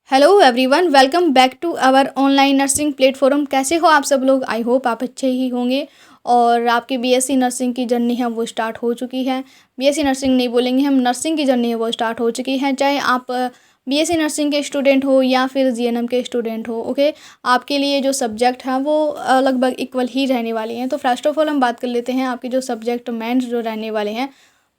Hello everyone, welcome back to our online nursing platform. कैसे हो आप सब लोग? आई होप आप अच्छे ही होंगे। और आपकी बीएससी नर्सिंग की जर्नी है वो स्टार्ट हो चुकी है। बीएससी नर्सिंग नहीं बोलेंगे हम, नर्सिंग की जर्नी है वो स्टार्ट हो चुकी है। चाहे आप बीएससी नर्सिंग के स्टूडेंट हो या फिर जीएनएम के स्टूडेंट हो, ओके। आपके लिए जो सब्जेक्ट हैं वो लगभग इक्वल ही रहने वाली हैं। तो फर्स्ट ऑफ ऑल हम बात कर लेते हैं आपके जो सब्जेक्ट मेंस जो रहने वाले हैं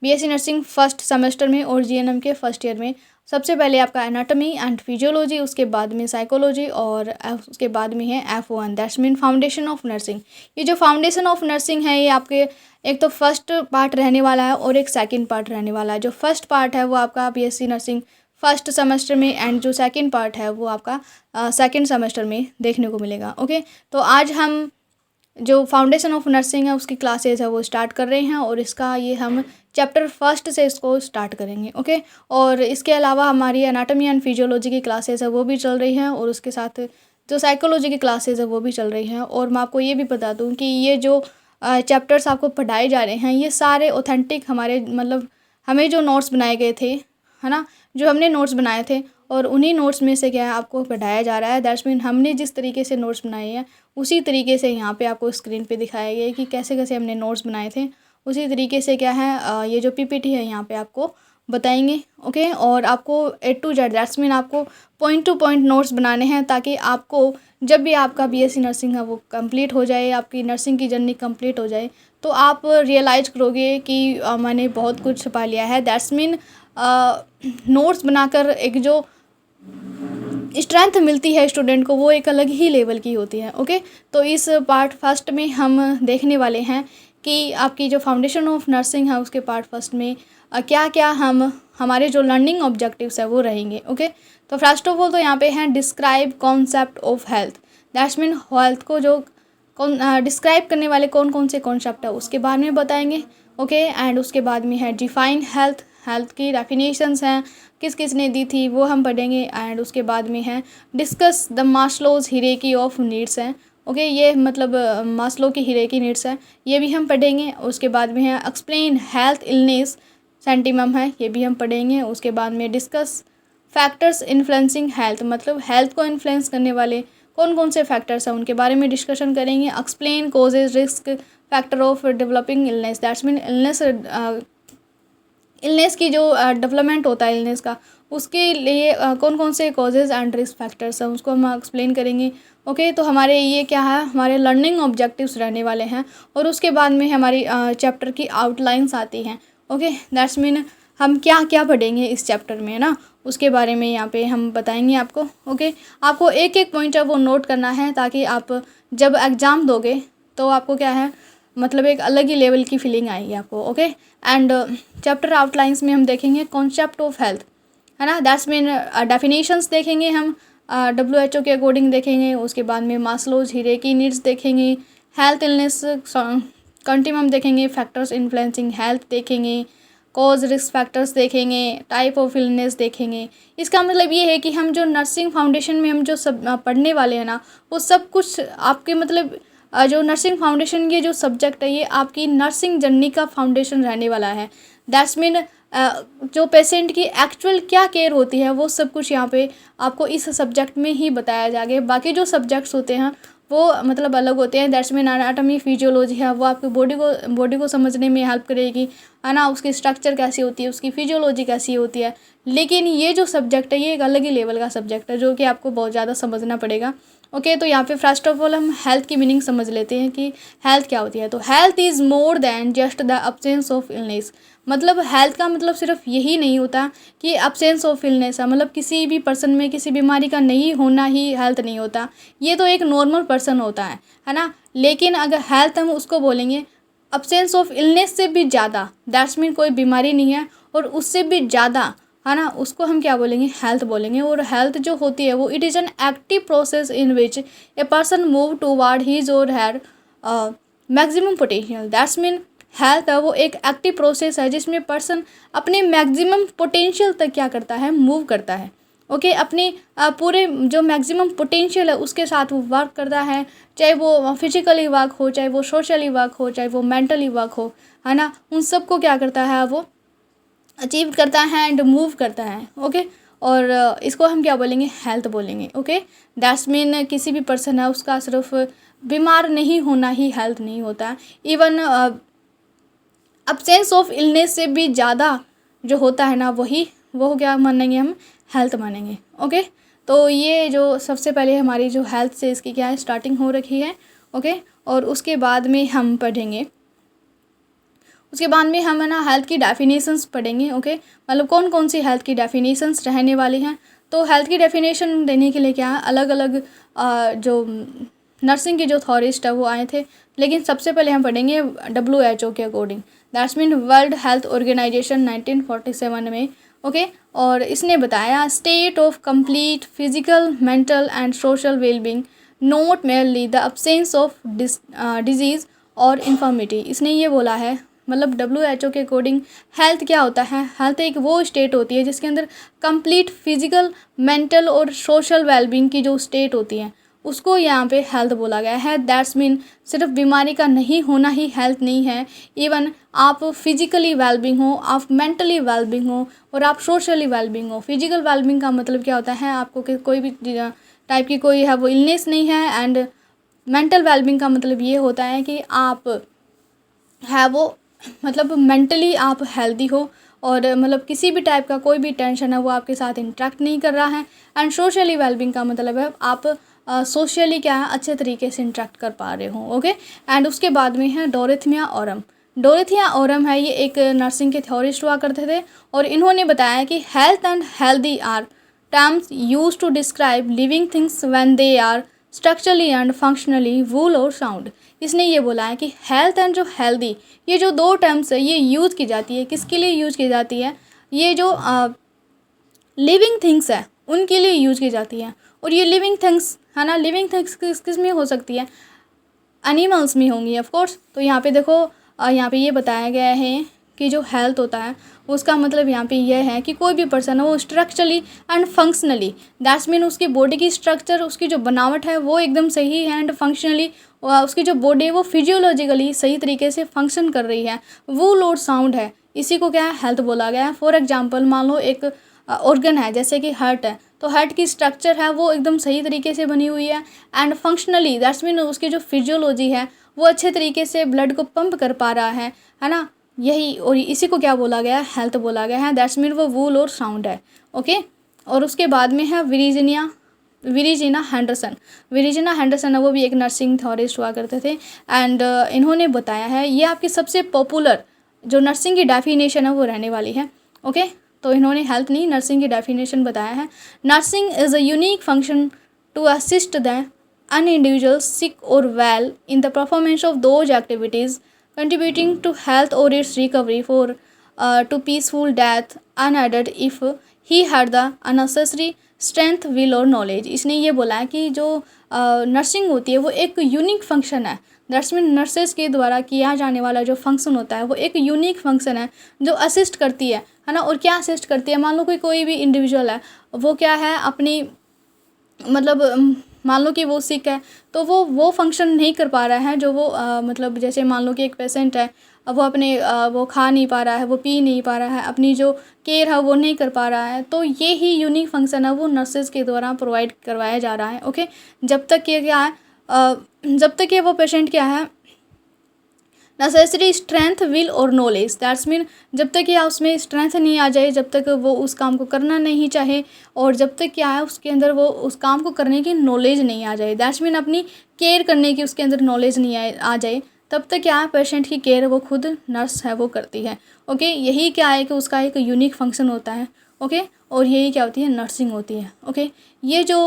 बीएससी नर्सिंग फर्स्ट सेमेस्टर में और जीएनएम के फर्स्ट ईयर में। सबसे पहले आपका एनाटॉमी एंड फिजियोलॉजी, उसके बाद में साइकोलॉजी और उसके बाद में है F1, that's mean foundation of nursing. ये जो फाउंडेशन ऑफ नर्सिंग है ये आपके एक तो फर्स्ट पार्ट रहने वाला है और एक सेकंड पार्ट रहने वाला है। जो फर्स्ट पार्ट है वो आपका बीएससी नर्सिंग फर्स्ट सेमेस्टर में एंड जो सेकंड पार्ट है वो आपका सेकंड सेमेस्टर में देखने को मिलेगा, ओके। तो आज हम जो फाउंडेशन ऑफ नर्सिंग है उसकी क्लासेस है वो स्टार्ट कर रहे हैं और इसका ये हम चैप्टर फर्स्ट से इसको स्टार्ट करेंगे, ओके। और इसके अलावा हमारी एनाटॉमी एंड फिजियोलॉजी की क्लासेस है वो भी चल रही हैं और उसके साथ जो साइकोलॉजी की क्लासेस है वो भी चल रही हैं। और मैं आपको ये भी बता दूं कि ये जो चैप्टर्स आपको पढ़ाए जा रहे हैं ये सारे ऑथेंटिक हमारे मतलब हमें जो नोट्स बनाए गए थे, है ना, जो हमने नोट्स बनाए थे और उन्हीं नोट्स में से क्या है आपको पढ़ाया जा रहा है। दैट्स मीन हमने जिस तरीके से नोट्स बनाए हैं उसी तरीके से यहाँ पे आपको स्क्रीन पे दिखाया गया है कि कैसे कैसे हमने नोट्स बनाए थे। उसी तरीके से क्या है ये जो पीपीटी है यहाँ पे आपको बताएंगे, ओके। और आपको A to Z that's mean आपको पॉइंट टू पॉइंट नोट्स बनाने हैं ताकि आपको जब भी आपका बीएससी नर्सिंग है वो कंप्लीट हो जाए, आपकी नर्सिंग की जर्नी कंप्लीट हो जाए, तो आप रियलाइज़ करोगे कि मैंने बहुत कुछ पा लिया है। दैट्स मीन नोट्स बनाकर एक जो स्ट्रेंथ मिलती है स्टूडेंट को वो एक अलग ही लेवल की होती है, ओके। तो इस पार्ट फर्स्ट में हम देखने वाले हैं कि आपकी जो फाउंडेशन ऑफ नर्सिंग है उसके पार्ट फर्स्ट में क्या क्या हमारे जो लर्निंग ऑब्जेक्टिव्स है वो रहेंगे, ओके। तो फर्स्ट ऑफ ऑल तो यहाँ पे हैं describe concept of health. That's mean health को जो डिस्क्राइब करने वाले कौन कौन से कॉन्सेप्ट है उसके बारे में बताएंगे, ओके। एंड उसके बाद में है डिफाइन हेल्थ, हेल्थ की डेफिनेशंस हैं किस किस ने दी थी वो हम पढ़ेंगे। एंड उसके बाद में है discuss the Maslow's hierarchy of needs हैं, ओके। ये मतलब मास्लो की हिरेकी नीड्स है, ये भी हम पढ़ेंगे। उसके बाद में है एक्सप्लेन हेल्थ इलनेस सेंटिमम है, ये भी हम पढ़ेंगे। उसके बाद में डिस्कस फैक्टर्स इन्फ्लुएंसिंग हेल्थ, मतलब हेल्थ को इन्फ्लुएंस करने वाले कौन कौन से फैक्टर्स हैं उनके बारे में डिस्कशन करेंगे। Explain causes risk factor of developing illness, that's mean illness की जो डेवलपमेंट होता है इलनेस का उसके लिए कौन कौन से कॉजेज़ एंड रिस्क फैक्टर्स हैं उसको हम एक्सप्लेन करेंगे, ओके। तो हमारे ये क्या है हमारे लर्निंग ऑब्जेक्टिव्स रहने वाले हैं। और उसके बाद में हमारी चैप्टर की आउटलाइंस आती हैं, ओके। दैट्स मीन हम क्या क्या पढ़ेंगे इस चैप्टर में, ना, उसके बारे में यहाँ पे हम बताएंगे आपको, ओके। आपको एक एक पॉइंट है वो नोट करना है ताकि आप जब एग्ज़ाम दोगे तो आपको क्या है मतलब एक अलग ही लेवल की फीलिंग आएगी आपको, ओके। एंड चैप्टर आउटलाइंस में हम देखेंगे कॉन्सेप्ट ऑफ हेल्थ, है ना, दैट्स मीन डेफिनेशंस देखेंगे हम WHO के अकॉर्डिंग देखेंगे। उसके बाद में मास्लोज हिरेकी नीड्स देखेंगे, हेल्थ इलनेस कंटिन्यूम देखेंगे, फैक्टर्स इन्फ्लुएंसिंग हेल्थ देखेंगे, कॉज रिस्क फैक्टर्स देखेंगे, टाइप ऑफ इलनेस देखेंगे। इसका मतलब ये है कि हम जो नर्सिंग फाउंडेशन में हम जो सब पढ़ने वाले हैं ना वो सब कुछ आपके मतलब जो नर्सिंग फाउंडेशन ये जो सब्जेक्ट है ये आपकी नर्सिंग जर्नी का फाउंडेशन रहने वाला है। दैट्स मीन जो पेशेंट की एक्चुअल क्या केयर होती है वो सब कुछ यहाँ पे आपको इस सब्जेक्ट में ही बताया जाएगा। बाकी जो सब्जेक्ट्स होते हैं वो मतलब अलग होते हैं। दैट्स मीन एनाटॉमी फिजियोलॉजी है वो आपकी बॉडी को समझने में हेल्प करेगी, है ना, उसकी स्ट्रक्चर कैसी होती है, उसकी फिजियोलॉजी कैसी होती है। लेकिन ये जो सब्जेक्ट है ये एक अलग ही लेवल का सब्जेक्ट है जो कि आपको बहुत ज़्यादा समझना पड़ेगा, ओके। तो यहाँ पे फर्स्ट ऑफ ऑल हम हेल्थ की मीनिंग समझ लेते हैं कि हेल्थ क्या होती है। तो health is more than just the absence of illness, मतलब हेल्थ का मतलब सिर्फ यही नहीं होता कि अब्सेंस ऑफ इलनेस है, मतलब किसी भी पर्सन में किसी बीमारी का नहीं होना ही हेल्थ नहीं होता, ये तो एक नॉर्मल पर्सन होता है ना। लेकिन अगर हेल्थ हम उसको बोलेंगे अब्सेंस ऑफ इलनेस से भी ज़्यादा, दैट्स मीन कोई बीमारी नहीं है और उससे भी ज़्यादा, है ना, उसको हम क्या बोलेंगे हेल्थ बोलेंगे। और हेल्थ जो होती है वो it is an active process in which a person move toward his और her maximum potential. That's mean health है वो एक एक्टिव प्रोसेस है जिसमें पर्सन अपने मैक्सिमम पोटेंशियल तक क्या करता है मूव करता है, ओके। अपने पूरे जो मैक्सिमम पोटेंशियल है उसके साथ वो वर्क करता है, चाहे वो फिजिकली वर्क हो, चाहे वो सोशली वर्क हो, चाहे वो मेंटली वर्क हो, है ना, उन सब को क्या करता है वो अचीव करता है एंड मूव करता है, ओके। और इसको हम क्या बोलेंगे, हेल्थ बोलेंगे। ओके, दैट्स मीन किसी भी पर्सन है उसका सिर्फ बीमार नहीं होना ही हेल्थ नहीं होता है। इवन अब्सेंस ऑफ इलनेस से भी ज़्यादा जो होता है ना वो क्या मानेंगे हम, हेल्थ मानेंगे। ओके, तो ये जो सबसे पहले हमारी जो हेल्थ से इसकी क्या है स्टार्टिंग हो रखी है। ओके, और उसके बाद में हम पढ़ेंगे, उसके बाद में हम है ना हेल्थ की डेफिनेशंस पढ़ेंगे। ओके, मतलब कौन कौन सी हेल्थ की डेफिनेशंस रहने वाली हैं। तो हेल्थ की डेफिनेशन देने के लिए क्या है, अलग अलग जो नर्सिंग के जो थॉरिस्ट है वो आए थे, लेकिन सबसे पहले हम पढ़ेंगे WHO के according, that's mean world health organisation 1947 में। ओके, और इसने बताया state of complete physical, mental and social wellbeing, not merely the absence of disease or infirmity. इसने ये बोला है, मतलब WHO के अकॉर्डिंग हेल्थ क्या होता है, हेल्थ एक वो स्टेट होती है जिसके अंदर कंप्लीट फिजिकल, मेंटल और सोशल वेलबींग की जो स्टेट होती है उसको यहाँ पे हेल्थ बोला गया है। दैट्स मीन सिर्फ बीमारी का नहीं होना ही हेल्थ नहीं है, इवन आप फिजिकली वेलबींग हो, आप मेंटली वेलबींग हो और आप सोशली वेलबींग हो। फिजिकल वेलबींग का मतलब क्या होता है, आपको कोई भी टाइप की कोई है वो इलनेस नहीं है, एंड मेंटल वेलबींग का मतलब ये होता है कि आप है वो मतलब मेंटली आप हेल्दी हो और मतलब किसी भी टाइप का कोई भी टेंशन है वो आपके साथ इंटरेक्ट नहीं कर रहा है। एंड सोशली वेलबींग का मतलब है आप सोशली क्या है अच्छे तरीके से इंटरेक्ट कर पा रहे हो। ओके, एंड उसके बाद में है डोरेथिया ओरम। डोरेथिया ओरम है, ये एक नर्सिंग के थ्योरिस्ट हुआ करते थे और इन्होंने बताया कि health and healthy are terms use to describe living things when they are structurally and functionally whole और साउंड। इसने ये बोला है कि हेल्थ एंड जो हेल्दी, ये जो दो टर्म्स है ये यूज़ की जाती है, किसके लिए यूज़ की जाती है, ये जो लिविंग थिंग्स है उनके लिए यूज़ की जाती है। और ये लिविंग थिंग्स है ना, लिविंग थिंग्स किस किस में हो सकती है, एनिमल्स में होंगी ऑफ कोर्स। तो यहाँ पे देखो यहाँ पे ये बताया गया है कि जो हेल्थ होता है उसका मतलब यहाँ पे यह है कि कोई भी पर्सन है वो structurally and functionally, that's mean उसकी बॉडी की स्ट्रक्चर, उसकी जो बनावट है वो एकदम सही है, एंड फंक्शनली उसकी जो बॉडी है वो फिजियोलॉजिकली सही तरीके से फंक्शन कर रही है। वो लोड साउंड है, इसी को क्या है हेल्थ बोला गया है। फॉर एग्जाम्पल मान लो एक ऑर्गन है जैसे कि हार्ट है, तो हार्ट की स्ट्रक्चर है वो एकदम सही तरीके से बनी हुई है, एंड फंक्शनली दैट्स मीन उसकी जो फिजियोलॉजी है वो अच्छे तरीके से ब्लड को पंप कर पा रहा है ना, यही और इसी को क्या बोला गया है, हेल्थ बोला गया है। दैट्स मीन वो वूल और साउंड है। ओके, और उसके बाद में है विरीजिना हैंडरसन। विरीजिना हैंडरसन है वो भी एक नर्सिंग थ्योरिस्ट हुआ करते थे, एंड इन्होंने बताया है, ये आपकी सबसे पॉपुलर जो नर्सिंग की डेफिनेशन है वो रहने वाली है। ओके, तो इन्होंने हेल्थ नहीं नर्सिंग की डेफिनेशन बताया है। Nursing is a unique function to assist the an individual sick or well in the performance of those activities contributing to health or its recovery for to peaceful death unaided if he had the unnecessary strength, will और knowledge। इसने ये बोला है कि जो nursing होती है वो एक यूनिक फंक्शन है, दैट्स मीन नर्सेस के द्वारा किया जाने वाला जो फंक्शन होता है वो एक यूनिक फंक्शन है जो असिस्ट करती है ना। और क्या असिस्ट करती है, मान लो कोई भी इंडिविजुअल है वो क्या है अपनी मतलब मान लो कि वो सिक है तो वो फंक्शन नहीं कर पा रहा है जो वो मतलब जैसे मान लो कि एक पेशेंट है, अब वो अपने वो खा नहीं पा रहा है, वो पी नहीं पा रहा है, अपनी जो केयर है वो नहीं कर पा रहा है, तो ये ही यूनिक फंक्शन है वो नर्सेज के द्वारा प्रोवाइड करवाया जा रहा है। ओके, जब तक ये क्या है जब तक ये वो पेशेंट क्या है नेसेसरी स्ट्रेंथ, विल और नॉलेज, दैट्स मीन जब तक या उसमें स्ट्रेंथ नहीं आ जाए, जब तक वो उस काम को करना नहीं चाहे, और जब तक क्या है उसके अंदर वो उस काम को करने की नॉलेज नहीं आ जाए, दैट्स मीन अपनी केयर करने की उसके अंदर नॉलेज नहीं आ जाए, तब तक क्या है पेशेंट की केयर वो खुद नर्स है वो करती है। ओके, यही क्या है कि उसका एक यूनिक फंक्शन होता है। ओके, और यही क्या होती है नर्सिंग होती है। ओके, ये जो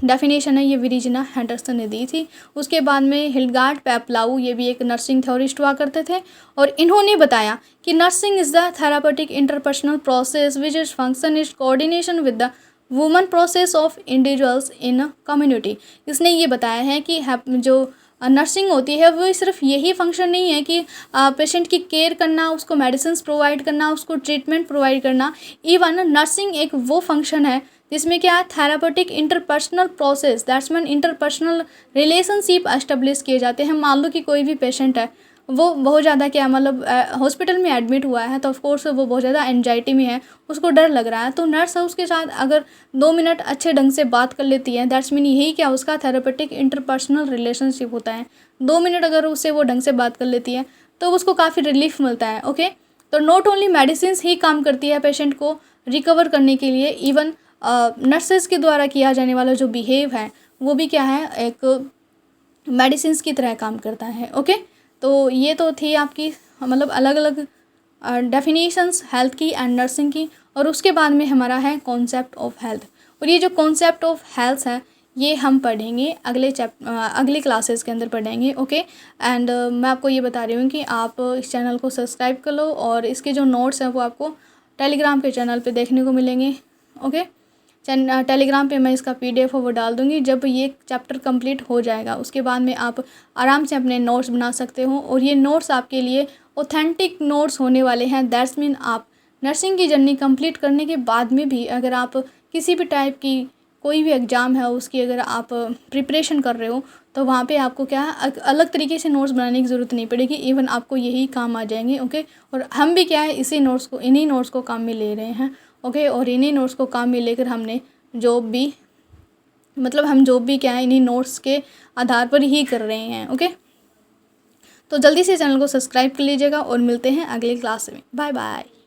डेफिनेशन है ये विरीजिना हैंडरसन ने दी थी। उसके बाद में हिल्डगार्ड पेप्लाऊ, ये भी एक नर्सिंग थ्योरिस्ट हुआ करते थे, और इन्होंने बताया कि nursing is the therapeutic interpersonal process which is function is coordination with the woman process of individuals in a community. इसने ये बताया है कि जो नर्सिंग होती है वो सिर्फ यही फंक्शन नहीं है कि पेशेंट की केयर करना, उसको मेडिसिन प्रोवाइड करना, उसको ट्रीटमेंट प्रोवाइड करना। इवन नर्सिंग एक वो फंक्शन है जिसमें क्या therapeutic interpersonal process, that's mean interpersonal relationship establish किए जाते हैं। मान लो कि कोई भी पेशेंट है वो बहुत ज़्यादा क्या मतलब हॉस्पिटल में एडमिट हुआ है, तो ऑफ कोर्स वो बहुत ज़्यादा एंजाइटी में है, उसको डर लग रहा है। तो नर्स उसके साथ अगर 2 मिनट अच्छे ढंग से बात कर लेती है, दैट्स मीन यही क्या उसका थेरेपेटिक इंटरपर्सनल रिलेशनशिप होता है। 2 मिनट अगर उससे वो ढंग से बात कर लेती है तो उसको काफ़ी रिलीफ मिलता है। ओके, तो नॉट ओनली मेडिसिन ही काम करती है पेशेंट को रिकवर करने के लिए, इवन नर्सेज के द्वारा किया जाने वाला जो बिहेव है वो भी क्या है, एक मेडिसिन्स की तरह काम करता है। ओके, तो ये तो थी आपकी मतलब अलग अलग डेफिनेशंस हेल्थ की एंड नर्सिंग की। और उसके बाद में हमारा है कॉन्सेप्ट ऑफ हेल्थ। और ये जो कॉन्सेप्ट ऑफ हेल्थ है ये हम पढ़ेंगे अगले क्लासेस के अंदर पढ़ेंगे। ओके, एंड मैं आपको ये बता रही हूँ कि आप इस चैनल को सब्सक्राइब कर लो, और इसके जो नोट्स हैं वो आपको टेलीग्राम के चैनल पे देखने को मिलेंगे। ओके, टेलीग्राम पे मैं इसका PDF वो डाल दूँगी। जब ये चैप्टर कंप्लीट हो जाएगा उसके बाद में आप आराम से अपने नोट्स बना सकते हो, और ये नोट्स आपके लिए ऑथेंटिक नोट्स होने वाले हैं। दैट्स मीन आप नर्सिंग की जर्नी कंप्लीट करने के बाद में भी अगर आप किसी भी टाइप की कोई भी एग्ज़ाम है उसकी अगर आप प्रिपरेशन कर रहे हो तो वहाँ पे आपको क्या है अलग तरीके से नोट्स बनाने की ज़रूरत नहीं पड़ेगी, इवन आपको यही काम आ जाएंगे। ओके, और हम भी क्या है इन्हीं नोट्स को काम में ले रहे हैं। ओके, और इन्हीं नोट्स को काम में लेकर हमने हम जॉब भी क्या है इन्हीं नोट्स के आधार पर ही कर रहे हैं। ओके, तो जल्दी से चैनल को सब्सक्राइब कर लीजिएगा और मिलते हैं अगली क्लास में। Bye bye.